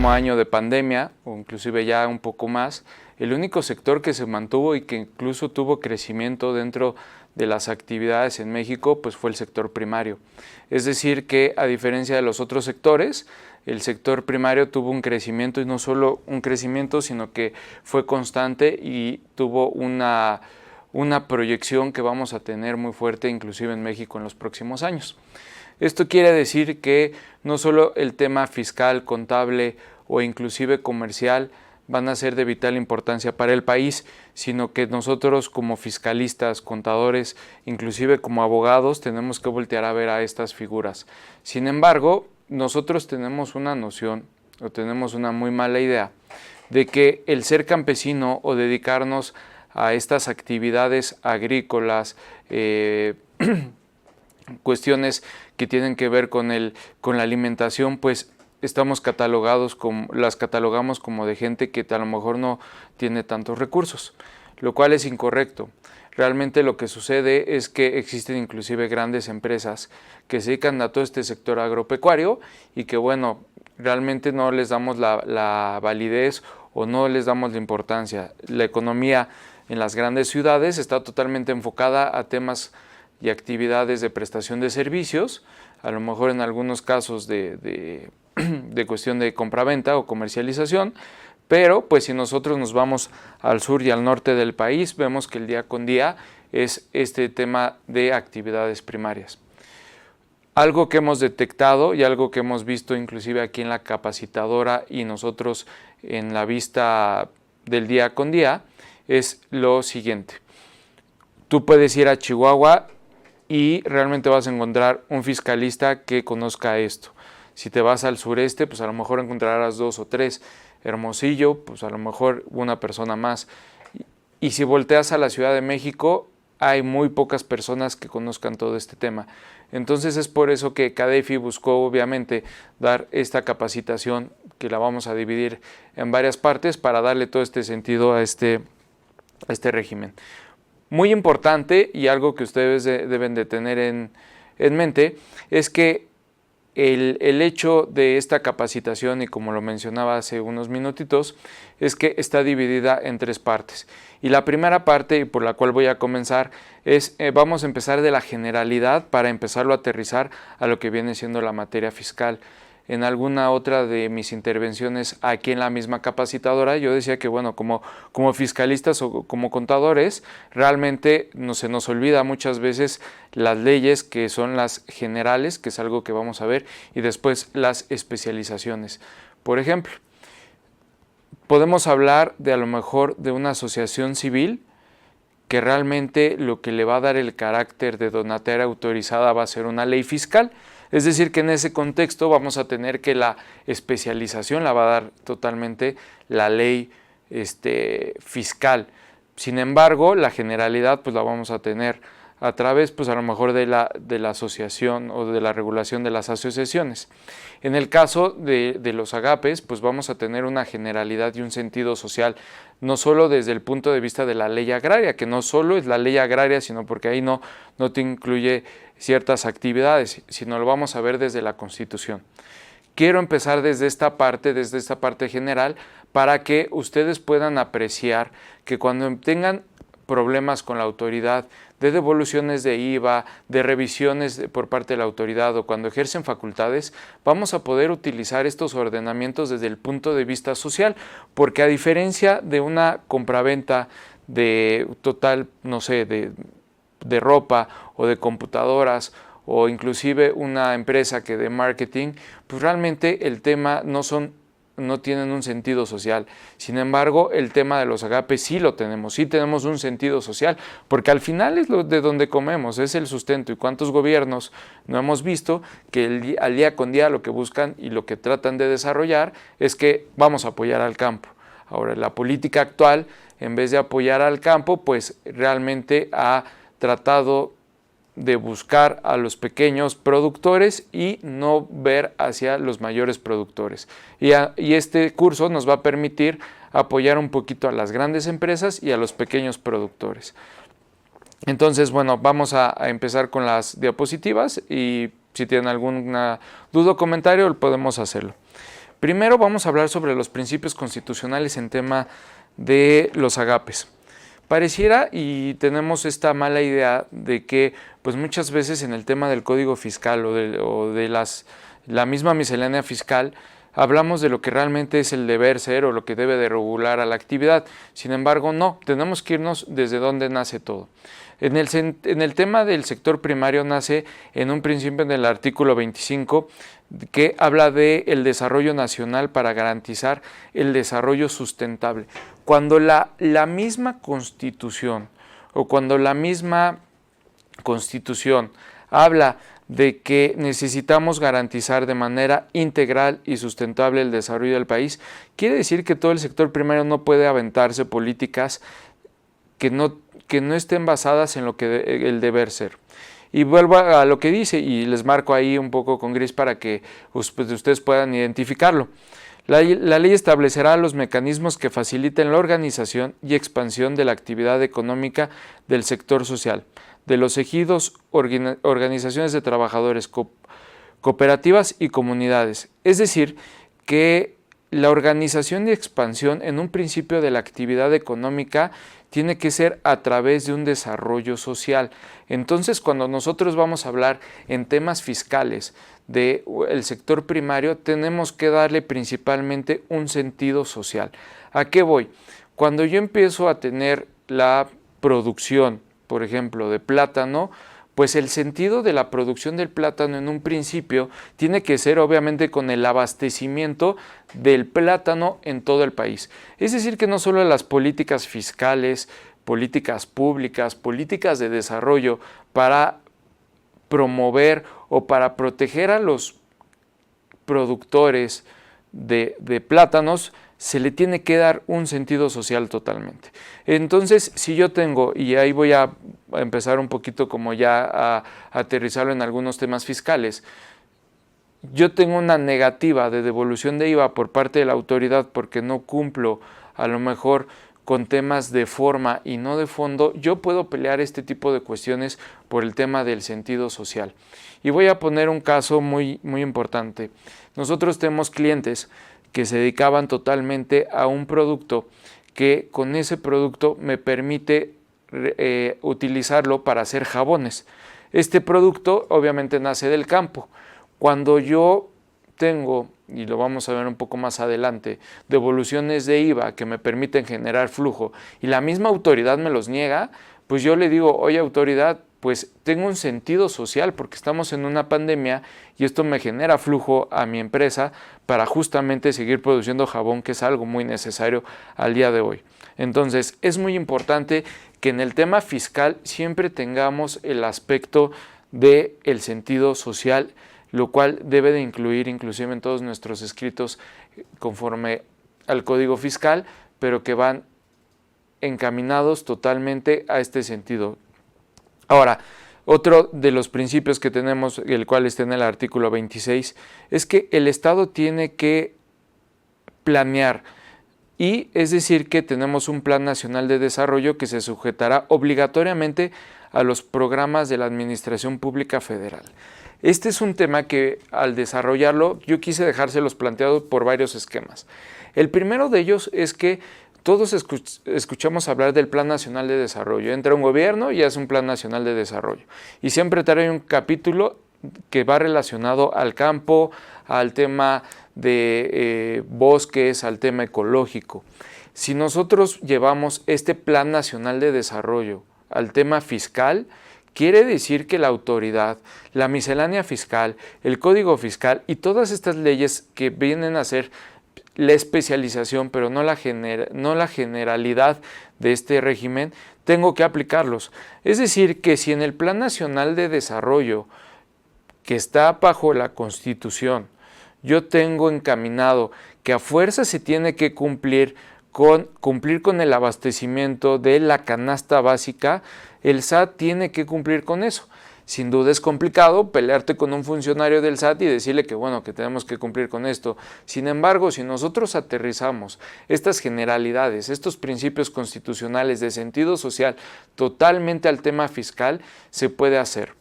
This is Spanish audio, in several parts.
último año de pandemia, o inclusive ya un poco más, el único sector que se mantuvo y que incluso tuvo crecimiento dentro de las actividades en México, pues fue el sector primario. Es decir que, a diferencia de los otros sectores, el sector primario tuvo un crecimiento, y no solo un crecimiento, sino que fue constante y tuvo una proyección que vamos a tener muy fuerte, inclusive en México, en los próximos años. Esto quiere decir que no solo el tema fiscal, contable o inclusive comercial van a ser de vital importancia para el país, sino que nosotros como fiscalistas, contadores, inclusive como abogados, tenemos que voltear a ver a estas figuras. Sin embargo, nosotros tenemos una noción o tenemos una muy mala idea de que el ser campesino o dedicarnos a estas actividades agrícolas, cuestiones que tienen que ver con la alimentación, pues las catalogamos como de gente que a lo mejor no tiene tantos recursos, lo cual es incorrecto. Realmente lo que sucede es que existen inclusive grandes empresas que se dedican a todo este sector agropecuario y que, bueno, realmente no les damos la validez o no les damos la importancia. La economía en las grandes ciudades está totalmente enfocada a temas y actividades de prestación de servicios, a lo mejor en algunos casos de cuestión de compraventa o comercialización, pero pues si nosotros nos vamos al sur y al norte del país, vemos que el día con día es este tema de actividades primarias. Algo que hemos detectado y algo que hemos visto inclusive aquí en la capacitadora y nosotros en la vista del día con día es lo siguiente. Tú puedes ir a Chihuahua y realmente vas a encontrar un fiscalista que conozca esto. Si te vas al sureste, pues a lo mejor encontrarás 2 o 3. Hermosillo, pues a lo mejor una persona más. Y si volteas a la Ciudad de México, hay muy pocas personas que conozcan todo este tema. Entonces es por eso que CADEFI buscó obviamente dar esta capacitación, que la vamos a dividir en varias partes para darle todo este sentido a este régimen. Muy importante, y algo que ustedes deben de tener en mente, es que el hecho de esta capacitación, y como lo mencionaba hace unos minutitos, es que está dividida en 3 partes. Y la primera parte, y por la cual voy a comenzar, es vamos a empezar de la generalidad para empezarlo a aterrizar a lo que viene siendo la materia fiscal. En alguna otra de mis intervenciones aquí en la misma capacitadora, yo decía que, bueno, como fiscalistas o como contadores, realmente se nos olvida muchas veces las leyes que son las generales, que es algo que vamos a ver, y después las especializaciones. Por ejemplo, podemos hablar de a lo mejor de una asociación civil que realmente lo que le va a dar el carácter de donataria autorizada va a ser una ley fiscal. Es decir, que en ese contexto vamos a tener que la especialización la va a dar totalmente la ley fiscal. Sin embargo, la generalidad pues la vamos a tener a través pues a lo mejor de la asociación o de la regulación de las asociaciones. En el caso de los agapes, pues vamos a tener una generalidad y un sentido social, no solo desde el punto de vista de la ley agraria, que no solo es la ley agraria, sino porque ahí no te incluye ciertas actividades, sino lo vamos a ver desde la Constitución. Quiero empezar desde esta parte general, para que ustedes puedan apreciar que cuando tengan problemas con la autoridad, de devoluciones de IVA, de revisiones por parte de la autoridad o cuando ejercen facultades, vamos a poder utilizar estos ordenamientos desde el punto de vista social, porque a diferencia de una compraventa de total, no sé, de ropa o de computadoras o inclusive una empresa que de marketing, pues realmente el tema no tienen un sentido social. Sin embargo, el tema de los agapes sí lo tenemos, sí tenemos un sentido social, porque al final es de donde comemos, es el sustento. Y cuántos gobiernos no hemos visto que al día con día lo que buscan y lo que tratan de desarrollar es que vamos a apoyar al campo. Ahora, la política actual, en vez de apoyar al campo, pues realmente ha tratado de buscar a los pequeños productores y no ver hacia los mayores productores. Y este curso nos va a permitir apoyar un poquito a las grandes empresas y a los pequeños productores. Entonces, bueno, vamos a empezar con las diapositivas y si tienen alguna duda o comentario podemos hacerlo. Primero vamos a hablar sobre los principios constitucionales en tema de los agapes. Pareciera y tenemos esta mala idea de que pues muchas veces en el tema del código fiscal o de la misma miscelánea fiscal hablamos de lo que realmente es el deber ser o lo que debe de regular a la actividad. Sin embargo, no, tenemos que irnos desde donde nace todo. En el tema del sector primario nace en un principio en el artículo 25 que habla de el desarrollo nacional para garantizar el desarrollo sustentable. Cuando la misma Constitución o cuando la misma Constitución habla de que necesitamos garantizar de manera integral y sustentable el desarrollo del país, quiere decir que todo el sector primario no puede aventarse políticas que no estén basadas en lo que el deber ser. Y vuelvo a lo que dice y les marco ahí un poco con gris para que ustedes puedan identificarlo. La ley establecerá los mecanismos que faciliten la organización y expansión de la actividad económica del sector social, de los ejidos, organizaciones de trabajadores, cooperativas y comunidades. Es decir, que la organización y expansión en un principio de la actividad económica tiene que ser a través de un desarrollo social. Entonces, cuando nosotros vamos a hablar en temas fiscales del sector primario, tenemos que darle principalmente un sentido social. ¿A qué voy? Cuando yo empiezo a tener la producción, por ejemplo, de plátano, pues el sentido de la producción del plátano en un principio tiene que ser obviamente con el abastecimiento del plátano en todo el país. Es decir, que no solo las políticas fiscales, políticas públicas, políticas de desarrollo para promover o para proteger a los productores de plátanos, se le tiene que dar un sentido social totalmente. Entonces, si yo tengo, y ahí voy a empezar un poquito como ya a aterrizarlo en algunos temas fiscales, yo tengo una negativa de devolución de IVA por parte de la autoridad porque no cumplo a lo mejor con temas de forma y no de fondo, yo puedo pelear este tipo de cuestiones por el tema del sentido social. Y voy a poner un caso muy importante. Nosotros tenemos clientes que se dedicaban totalmente a un producto que con ese producto me permite utilizarlo para hacer jabones. Este producto obviamente nace del campo. Cuando yo tengo, y lo vamos a ver un poco más adelante, devoluciones de IVA que me permiten generar flujo y la misma autoridad me los niega, pues yo le digo, oye autoridad, pues tengo un sentido social porque estamos en una pandemia y esto me genera flujo a mi empresa para justamente seguir produciendo jabón, que es algo muy necesario al día de hoy. Entonces, es muy importante que en el tema fiscal siempre tengamos el aspecto del sentido social, lo cual debe de incluir inclusive en todos nuestros escritos conforme al Código Fiscal, pero que van encaminados totalmente a este sentido. Ahora, otro de los principios que tenemos, el cual está en el artículo 26, es que el Estado tiene que planear, y es decir que tenemos un Plan Nacional de Desarrollo que se sujetará obligatoriamente a los programas de la Administración Pública Federal. Este es un tema que al desarrollarlo yo quise dejárselos planteados por varios esquemas. El primero de ellos es que todos escuchamos hablar del Plan Nacional de Desarrollo. Entra un gobierno y hace un Plan Nacional de Desarrollo. Y siempre trae un capítulo que va relacionado al campo, al tema de bosques, al tema ecológico. Si nosotros llevamos este Plan Nacional de Desarrollo al tema fiscal, quiere decir que la autoridad, la miscelánea fiscal, el Código Fiscal y todas estas leyes que vienen a ser la especialización, pero no la generalidad de este régimen, tengo que aplicarlos. Es decir, que si en el Plan Nacional de Desarrollo, que está bajo la Constitución, yo tengo encaminado que a fuerza se tiene que cumplir con el abastecimiento de la canasta básica, el SAT tiene que cumplir con eso. Sin duda es complicado pelearte con un funcionario del SAT y decirle que bueno, que tenemos que cumplir con esto. Sin embargo, si nosotros aterrizamos estas generalidades, estos principios constitucionales de sentido social totalmente al tema fiscal, se puede hacer.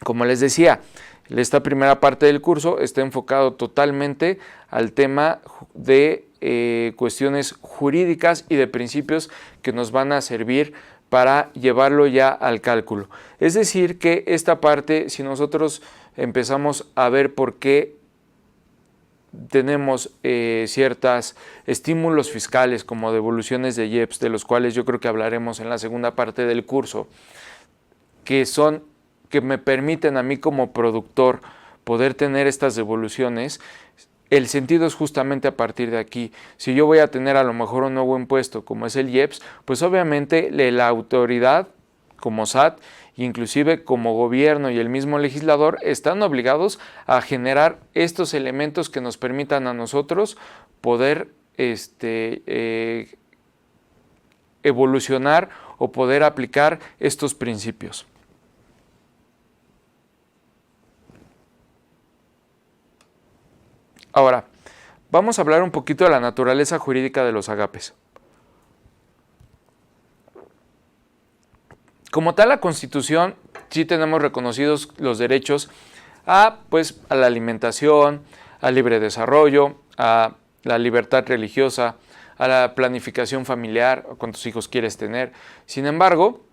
Como les decía, Esta primera parte del curso está enfocado totalmente al tema de cuestiones jurídicas y de principios que nos van a servir para llevarlo ya al cálculo. Es decir, que esta parte, si nosotros empezamos a ver por qué tenemos ciertos estímulos fiscales como devoluciones de IEPS, de los cuales yo creo que hablaremos en la segunda parte del curso, que me permiten a mí como productor poder tener estas devoluciones. El sentido es justamente a partir de aquí. Si yo voy a tener a lo mejor un nuevo impuesto como es el IEPS, pues obviamente la autoridad como SAT, inclusive como gobierno y el mismo legislador, están obligados a generar estos elementos que nos permitan a nosotros poder evolucionar o poder aplicar estos principios. Ahora, vamos a hablar un poquito de la naturaleza jurídica de los agapes. Como tal, la Constitución sí tenemos reconocidos los derechos a la alimentación, al libre desarrollo, a la libertad religiosa, a la planificación familiar, a cuántos hijos quieres tener. Sin embargo,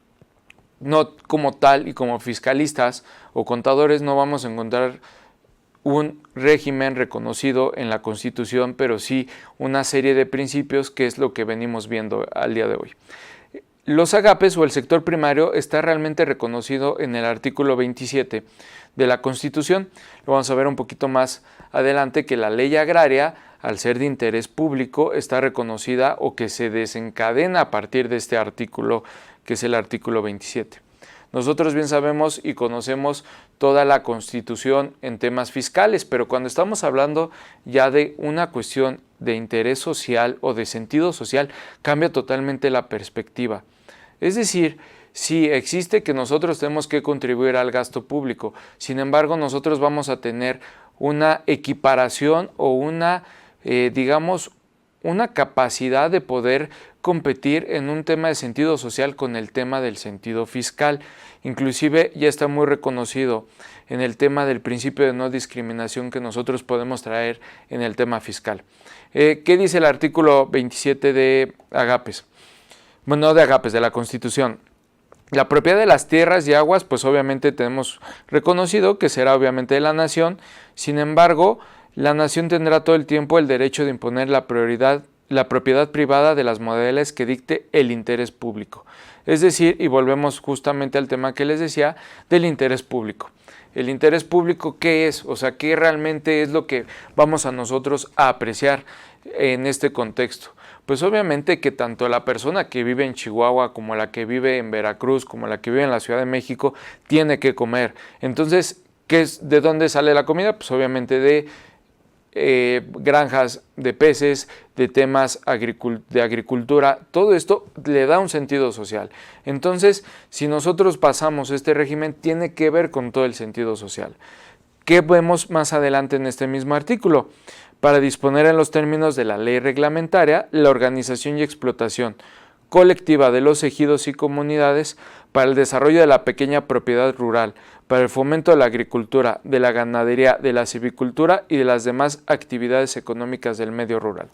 no como tal y como fiscalistas o contadores no vamos a encontrar un régimen reconocido en la Constitución, pero sí una serie de principios que es lo que venimos viendo al día de hoy. Los agapes o el sector primario está realmente reconocido en el artículo 27 de la Constitución. Lo vamos a ver un poquito más adelante, que la ley agraria, al ser de interés público, está reconocida o que se desencadena a partir de este artículo, que es el artículo 27. Nosotros bien sabemos y conocemos toda la Constitución en temas fiscales, pero cuando estamos hablando ya de una cuestión de interés social o de sentido social, cambia totalmente la perspectiva. Es decir, sí existe que nosotros tenemos que contribuir al gasto público, sin embargo nosotros vamos a tener una equiparación o una capacidad de poder competir en un tema de sentido social con el tema del sentido fiscal. Inclusive ya está muy reconocido en el tema del principio de no discriminación que nosotros podemos traer en el tema fiscal. ¿Qué dice el artículo 27 de agapes? Bueno, no de agapes, de la Constitución. La propiedad de las tierras y aguas, pues obviamente tenemos reconocido que será obviamente de la nación. Sin embargo, la nación tendrá todo el tiempo el derecho de imponer la propiedad privada de las modalidades que dicte el interés público. Es decir, y volvemos justamente al tema que les decía, del interés público. El interés público, ¿qué es? O sea, ¿qué realmente es lo que vamos a nosotros a apreciar en este contexto? Pues obviamente que tanto la persona que vive en Chihuahua como la que vive en Veracruz, como la que vive en la Ciudad de México, tiene que comer. Entonces, ¿de dónde sale la comida? Pues obviamente de granjas de peces, de temas de agricultura. Todo esto le da un sentido social. Entonces, si nosotros pasamos este régimen, tiene que ver con todo el sentido social. ¿Qué vemos más adelante en este mismo artículo? Para disponer en los términos de la ley reglamentaria la organización y explotación colectiva de los ejidos y comunidades para el desarrollo de la pequeña propiedad rural, para el fomento de la agricultura, de la ganadería, de la silvicultura y de las demás actividades económicas del medio rural.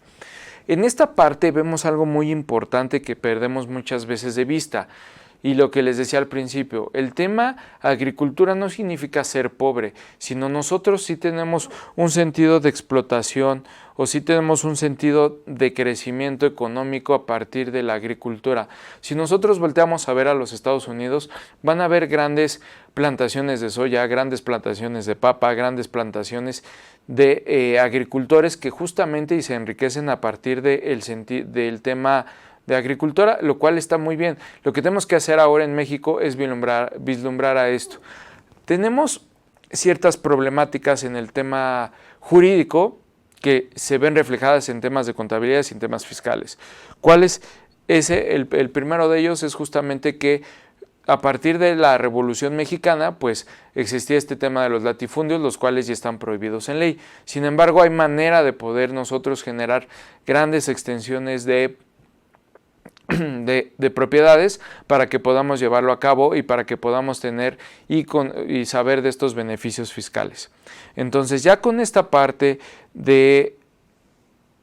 En esta parte vemos algo muy importante que perdemos muchas veces de vista. Y lo que les decía al principio, el tema agricultura no significa ser pobre, sino nosotros sí tenemos un sentido de explotación o sí tenemos un sentido de crecimiento económico a partir de la agricultura. Si nosotros volteamos a ver a los Estados Unidos, van a ver grandes plantaciones de soya, grandes plantaciones de papa, grandes plantaciones de agricultores que justamente y se enriquecen a partir del tema de agricultura, lo cual está muy bien. Lo que tenemos que hacer ahora en México es vislumbrar a esto. Tenemos ciertas problemáticas en el tema jurídico que se ven reflejadas en temas de contabilidad y en temas fiscales. ¿Cuál es ese? El primero de ellos es justamente que a partir de la Revolución Mexicana, pues existía este tema de los latifundios, los cuales ya están prohibidos en ley. Sin embargo, hay manera de poder nosotros generar grandes extensiones de de propiedades para que podamos llevarlo a cabo y para que podamos tener y saber de estos beneficios fiscales. Entonces, ya con esta parte de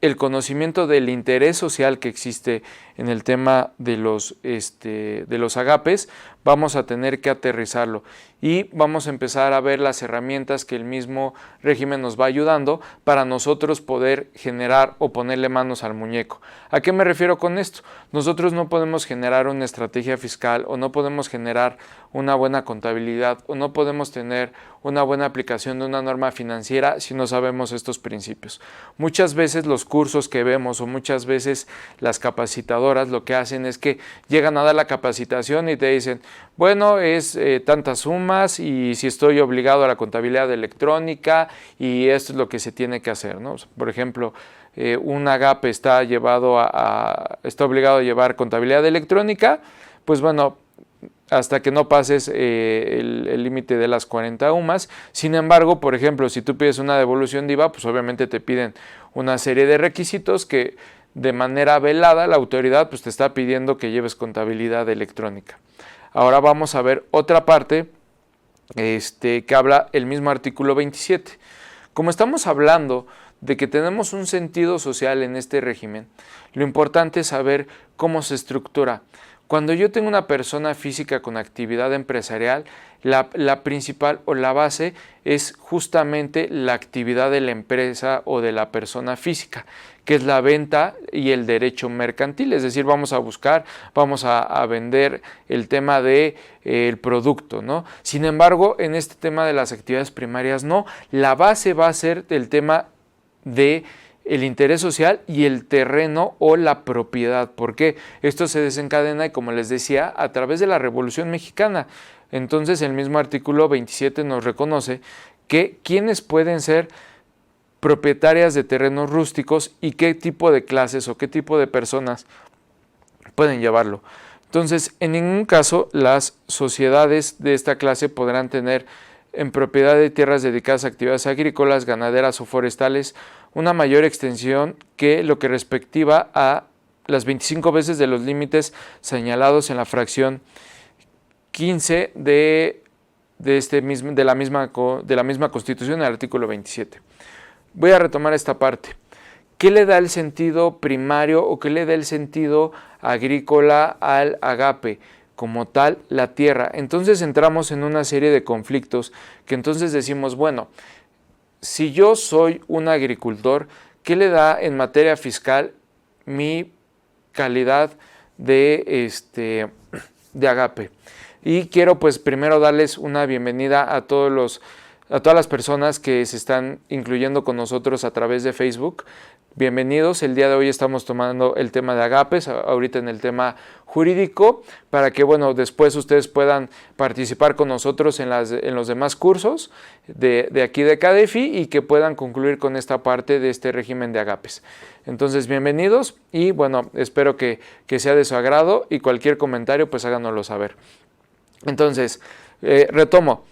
el conocimiento del interés social que existe en el tema de los agapes, vamos a tener que aterrizarlo y vamos a empezar a ver las herramientas que el mismo régimen nos va ayudando para nosotros poder generar o ponerle manos al muñeco. ¿A qué me refiero con esto? Nosotros no podemos generar una estrategia fiscal o no podemos generar una buena contabilidad o no podemos tener una buena aplicación de una norma financiera si no sabemos estos principios. Muchas veces los cursos que vemos o muchas veces las capacitadoras lo que hacen es que llegan a dar la capacitación y te dicen, bueno, es tantas sumas y si estoy obligado a la contabilidad electrónica y esto es lo que se tiene que hacer, ¿no? Por ejemplo, un agape está obligado a llevar contabilidad electrónica, pues bueno, hasta que no pases el límite de las 40 UMAS. Sin embargo, por ejemplo, si tú pides una devolución de IVA, pues obviamente te piden una serie de requisitos que de manera velada la autoridad pues te está pidiendo que lleves contabilidad electrónica. Ahora vamos a ver otra parte que habla el mismo artículo 27. Como estamos hablando de que tenemos un sentido social en este régimen, lo importante es saber cómo se estructura. Cuando yo tengo una persona física con actividad empresarial, la principal o la base es justamente la actividad de la empresa o de la persona física, que es la venta y el derecho mercantil, es decir, vamos a vender el tema de el producto, ¿no? Sin embargo, en este tema de las actividades primarias no, la base va a ser el tema de el interés social y el terreno o la propiedad. ¿Por qué? Esto se desencadena, y como les decía, a través de la Revolución Mexicana. Entonces el mismo artículo 27 nos reconoce que quienes pueden ser propietarias de terrenos rústicos y qué tipo de clases o qué tipo de personas pueden llevarlo. Entonces, en ningún caso las sociedades de esta clase podrán tener en propiedad de tierras dedicadas a actividades agrícolas, ganaderas o forestales una mayor extensión que lo que respectiva a las 25 veces de los límites señalados en la fracción 15 de la misma Constitución, el artículo 27. Voy a retomar esta parte. ¿Qué le da el sentido primario o qué le da el sentido agrícola al agape? Como tal, la tierra. Entonces entramos en una serie de conflictos que entonces decimos, bueno, si yo soy un agricultor, ¿qué le da en materia fiscal mi calidad de agape? Y quiero pues primero darles una bienvenida a todas las personas que se están incluyendo con nosotros a través de Facebook. Bienvenidos, el día de hoy estamos tomando el tema de agapes, ahorita en el tema jurídico, para que bueno, después ustedes puedan participar con nosotros en los demás cursos de aquí de CADEFI y que puedan concluir con esta parte de este régimen de agapes. Entonces, bienvenidos y bueno, espero que sea de su agrado y cualquier comentario pues háganoslo saber. Entonces, retomo.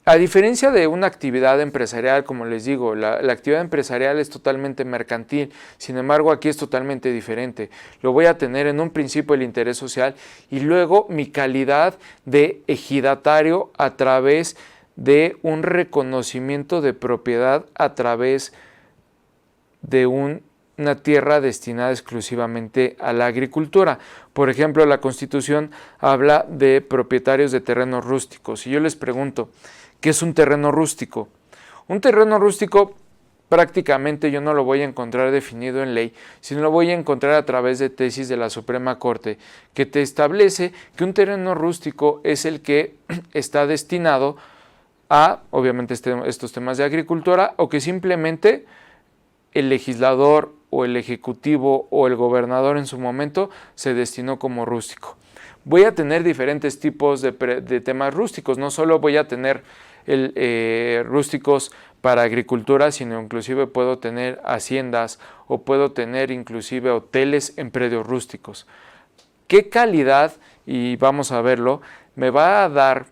A diferencia de una actividad empresarial, como les digo, la actividad empresarial es totalmente mercantil, sin embargo aquí es totalmente diferente. Lo voy a tener en un principio el interés social y luego mi calidad de ejidatario a través de un reconocimiento de propiedad a través de una tierra destinada exclusivamente a la agricultura. Por ejemplo, la Constitución habla de propietarios de terrenos rústicos y yo les pregunto, ¿qué es un terreno rústico? Un terreno rústico prácticamente yo no lo voy a encontrar definido en ley, sino lo voy a encontrar a través de tesis de la Suprema Corte, que te establece que un terreno rústico es el que está destinado a, obviamente, estos temas de agricultura, o que simplemente el legislador o el ejecutivo o el gobernador en su momento se destinó como rústico. Voy a tener diferentes tipos de temas rústicos, no solo voy a tener rústicos para agricultura, sino inclusive puedo tener haciendas o puedo tener inclusive hoteles en predios rústicos. ¿Qué calidad, y vamos a verlo, me va a dar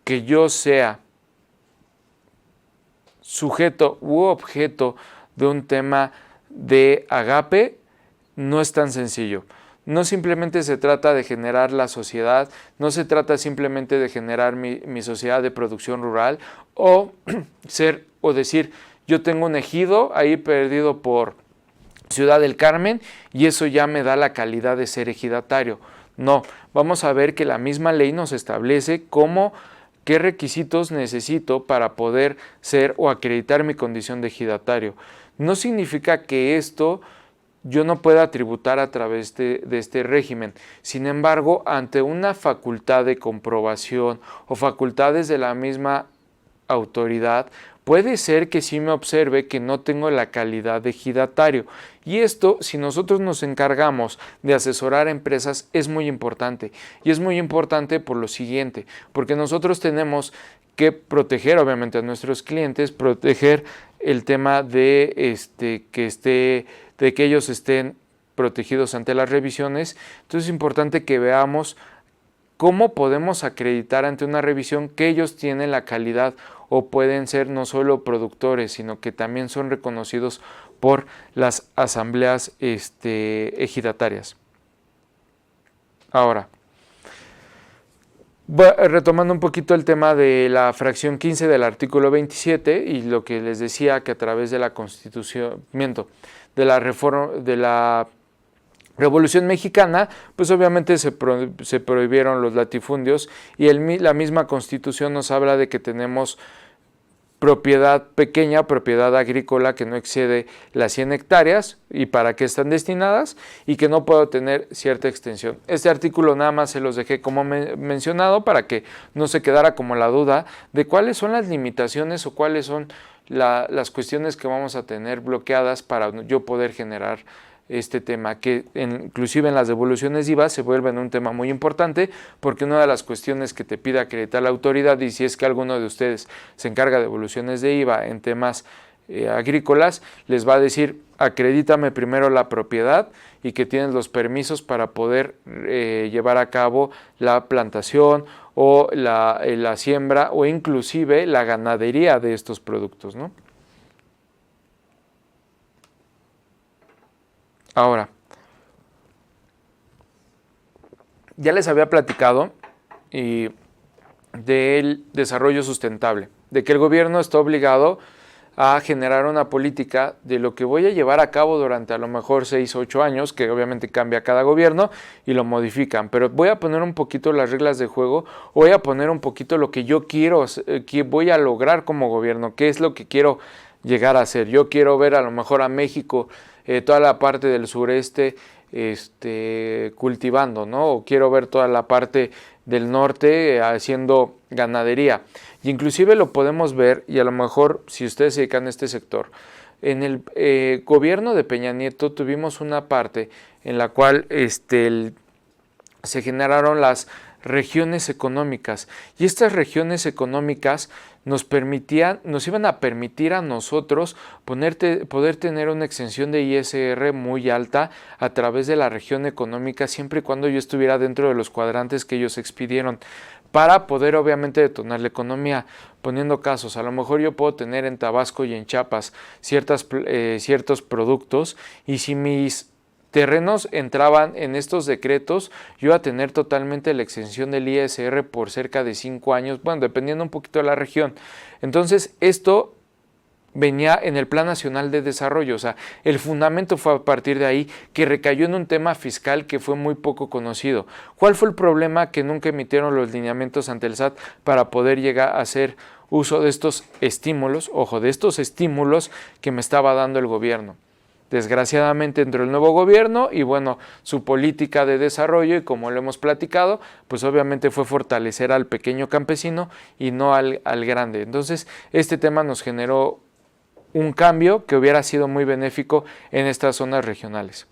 que yo sea sujeto u objeto de un tema de agape? No es tan sencillo. no simplemente se trata de generar la sociedad, no se trata simplemente de generar mi sociedad de producción rural o decir, yo tengo un ejido ahí perdido por Ciudad del Carmen y eso ya me da la calidad de ser ejidatario. No, vamos a ver que la misma ley nos establece qué requisitos necesito para poder ser o acreditar mi condición de ejidatario. No significa que esto yo no pueda tributar a través de este régimen. Sin embargo, ante una facultad de comprobación o facultades de la misma autoridad, puede ser que sí me observe que no tengo la calidad de ejidatario. Y esto, si nosotros nos encargamos de asesorar a empresas, es muy importante. Y es muy importante por lo siguiente, porque nosotros tenemos que proteger obviamente a nuestros clientes, proteger el tema de que ellos estén protegidos ante las revisiones. Entonces es importante que veamos cómo podemos acreditar ante una revisión que ellos tienen la calidad o pueden ser no solo productores, sino que también son reconocidos por las asambleas ejidatarias. Ahora, retomando un poquito el tema de la fracción 15 del artículo 27 y lo que les decía que a través de la Constitución, de la reforma, de la Revolución Mexicana, pues obviamente se prohibieron los latifundios y la misma Constitución nos habla de que tenemos propiedad pequeña, propiedad agrícola que no excede las 100 hectáreas y para qué están destinadas y que no puedo tener cierta extensión. Este artículo nada más se los dejé como mencionado para que no se quedara como la duda de cuáles son las limitaciones o cuáles son las cuestiones que vamos a tener bloqueadas para yo poder generar este tema, que inclusive en las devoluciones de IVA se vuelven un tema muy importante, porque una de las cuestiones que te pide acreditar la autoridad, y si es que alguno de ustedes se encarga de devoluciones de IVA en temas agrícolas, les va a decir, acredítame primero la propiedad y que tienes los permisos para poder llevar a cabo la plantación o la siembra o inclusive la ganadería de estos productos, ¿no? Ahora, ya les había platicado del desarrollo sustentable, de que el gobierno está obligado a generar una política de lo que voy a llevar a cabo durante a lo mejor 6 o 8 años, que obviamente cambia cada gobierno y lo modifican, pero voy a poner un poquito las reglas de juego, voy a poner un poquito lo que yo quiero, que voy a lograr como gobierno, qué es lo que quiero llegar a hacer. Yo quiero ver a lo mejor a México, toda la parte del sureste cultivando, ¿no? O quiero ver toda la parte del norte haciendo ganadería. Y inclusive lo podemos ver, y a lo mejor si ustedes se dedican a este sector, en el gobierno de Peña Nieto tuvimos una parte en la cual se generaron las regiones económicas, y estas regiones económicas nos iban a permitir a nosotros poder tener una exención de ISR muy alta a través de la región económica, siempre y cuando yo estuviera dentro de los cuadrantes que ellos expidieron, para poder obviamente detonar la economía. Poniendo casos, a lo mejor yo puedo tener en Tabasco y en Chiapas ciertos productos, y si mis terrenos entraban en estos decretos, yo iba a tener totalmente la exención del ISR por cerca de 5 años, bueno, dependiendo un poquito de la región. Entonces, esto venía en el Plan Nacional de Desarrollo, o sea, el fundamento fue a partir de ahí, que recayó en un tema fiscal que fue muy poco conocido. ¿Cuál fue el problema? Que nunca emitieron los lineamientos ante el SAT para poder llegar a hacer uso de estos estímulos, ojo, de estos estímulos que me estaba dando el gobierno. Desgraciadamente entró el nuevo gobierno y bueno, su política de desarrollo, y como lo hemos platicado, pues obviamente fue fortalecer al pequeño campesino y no al grande. Entonces, este tema nos generó un cambio que hubiera sido muy benéfico en estas zonas regionales.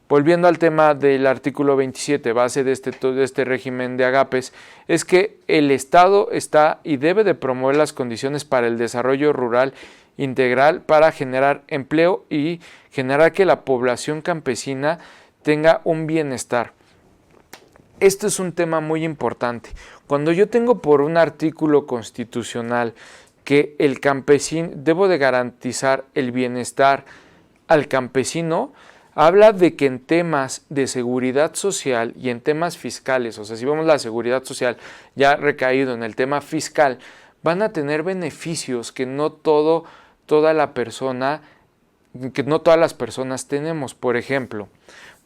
Volviendo al tema del artículo 27, base de este régimen de agapes, es que el Estado está y debe de promover las condiciones para el desarrollo rural integral para generar empleo y generar que la población campesina tenga un bienestar. Esto es un tema muy importante. Cuando yo tengo por un artículo constitucional que el campesino, debo de garantizar el bienestar al campesino, habla de que en temas de seguridad social y en temas fiscales, o sea, si vemos la seguridad social ya recaído en el tema fiscal, van a tener beneficios que no todas las personas tenemos. Por ejemplo,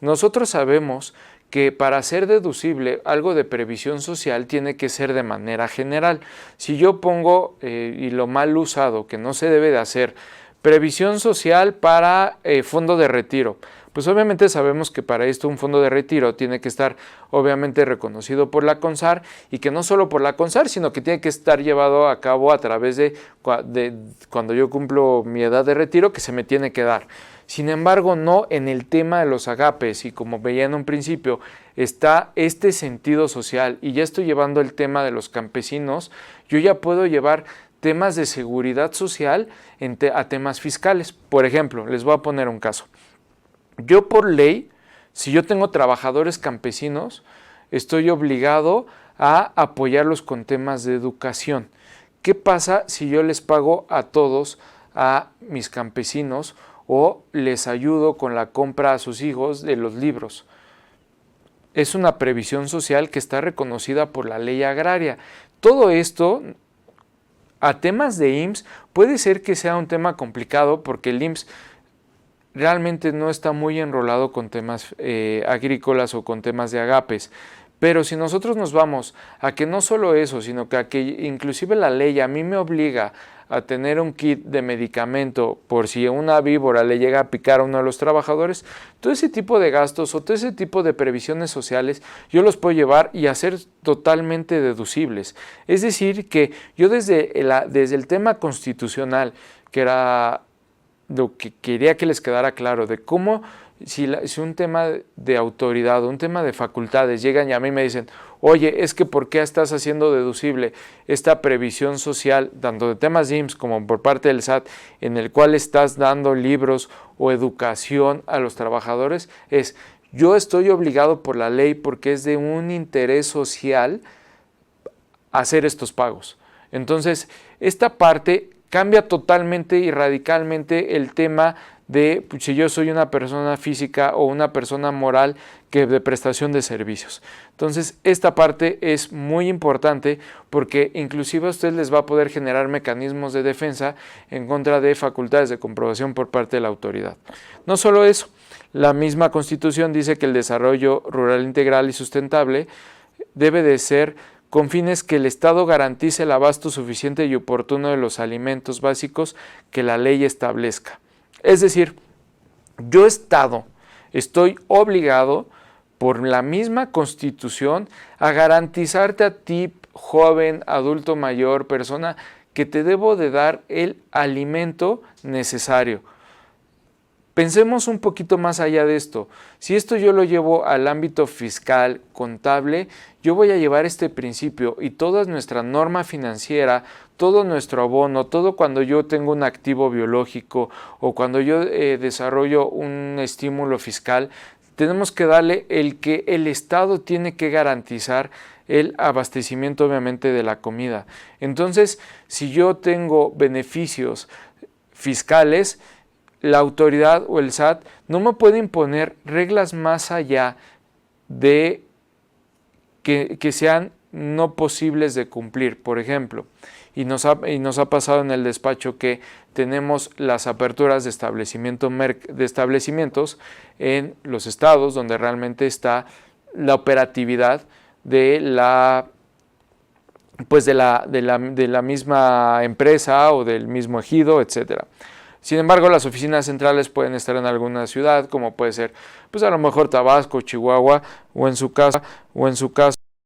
nosotros sabemos que para ser deducible algo de previsión social tiene que ser de manera general. Si yo pongo, y lo mal usado, que no se debe de hacer, previsión social para fondo de retiro, pues obviamente sabemos que para esto un fondo de retiro tiene que estar obviamente reconocido por la CONSAR, y que no solo por la CONSAR, sino que tiene que estar llevado a cabo a través de cuando yo cumplo mi edad de retiro, que se me tiene que dar. Sin embargo, no en el tema de los agapes, y como veía en un principio, está este sentido social, y ya estoy llevando el tema de los campesinos, yo ya puedo llevar temas de seguridad social a temas fiscales. Por ejemplo, les voy a poner un caso. Yo por ley, si yo tengo trabajadores campesinos, estoy obligado a apoyarlos con temas de educación. ¿Qué pasa si yo les pago a todos, a mis campesinos, o les ayudo con la compra a sus hijos de los libros? Es una previsión social que está reconocida por la ley agraria. Todo esto, a temas de IMSS, puede ser que sea un tema complicado, porque el IMSS realmente no está muy enrolado con temas agrícolas o con temas de agapes. Pero si nosotros nos vamos a que no solo eso, sino que a que inclusive la ley a mí me obliga a tener un kit de medicamento por si una víbora le llega a picar a uno de los trabajadores, todo ese tipo de gastos o todo ese tipo de previsiones sociales yo los puedo llevar y hacer totalmente deducibles. Es decir, que yo desde el tema constitucional, que era lo que quería que les quedara claro, de cómo si un tema de autoridad o un tema de facultades llegan y a mí me dicen, oye, es que ¿por qué estás haciendo deducible esta previsión social, tanto de temas de IMSS como por parte del SAT, en el cual estás dando libros o educación a los trabajadores? Yo estoy obligado por la ley, porque es de un interés social hacer estos pagos. Entonces, esta parte cambia totalmente y radicalmente el tema de si yo soy una persona física o una persona moral que de prestación de servicios. Entonces, esta parte es muy importante, porque inclusive a ustedes les va a poder generar mecanismos de defensa en contra de facultades de comprobación por parte de la autoridad. No solo eso, la misma Constitución dice que el desarrollo rural integral y sustentable debe de ser con fines que el Estado garantice el abasto suficiente y oportuno de los alimentos básicos que la ley establezca. Es decir, yo Estado estoy obligado por la misma Constitución a garantizarte a ti, joven, adulto mayor, persona, que te debo de dar el alimento necesario. Pensemos un poquito más allá de esto. Si esto yo lo llevo al ámbito fiscal, contable, yo voy a llevar este principio, y toda nuestra norma financiera, todo nuestro abono, todo cuando yo tengo un activo biológico o cuando yo desarrollo un estímulo fiscal, tenemos que darle el que el Estado tiene que garantizar el abastecimiento obviamente de la comida. Entonces, si yo tengo beneficios fiscales, la autoridad o el SAT no me puede imponer reglas más allá de que sean no posibles de cumplir. Por ejemplo, y nos ha pasado en el despacho que tenemos las aperturas de establecimientos en los estados donde realmente está la operatividad de la misma empresa o del mismo ejido, etcétera. Sin embargo, las oficinas centrales pueden estar en alguna ciudad, como puede ser, pues a lo mejor Tabasco, Chihuahua, o en su caso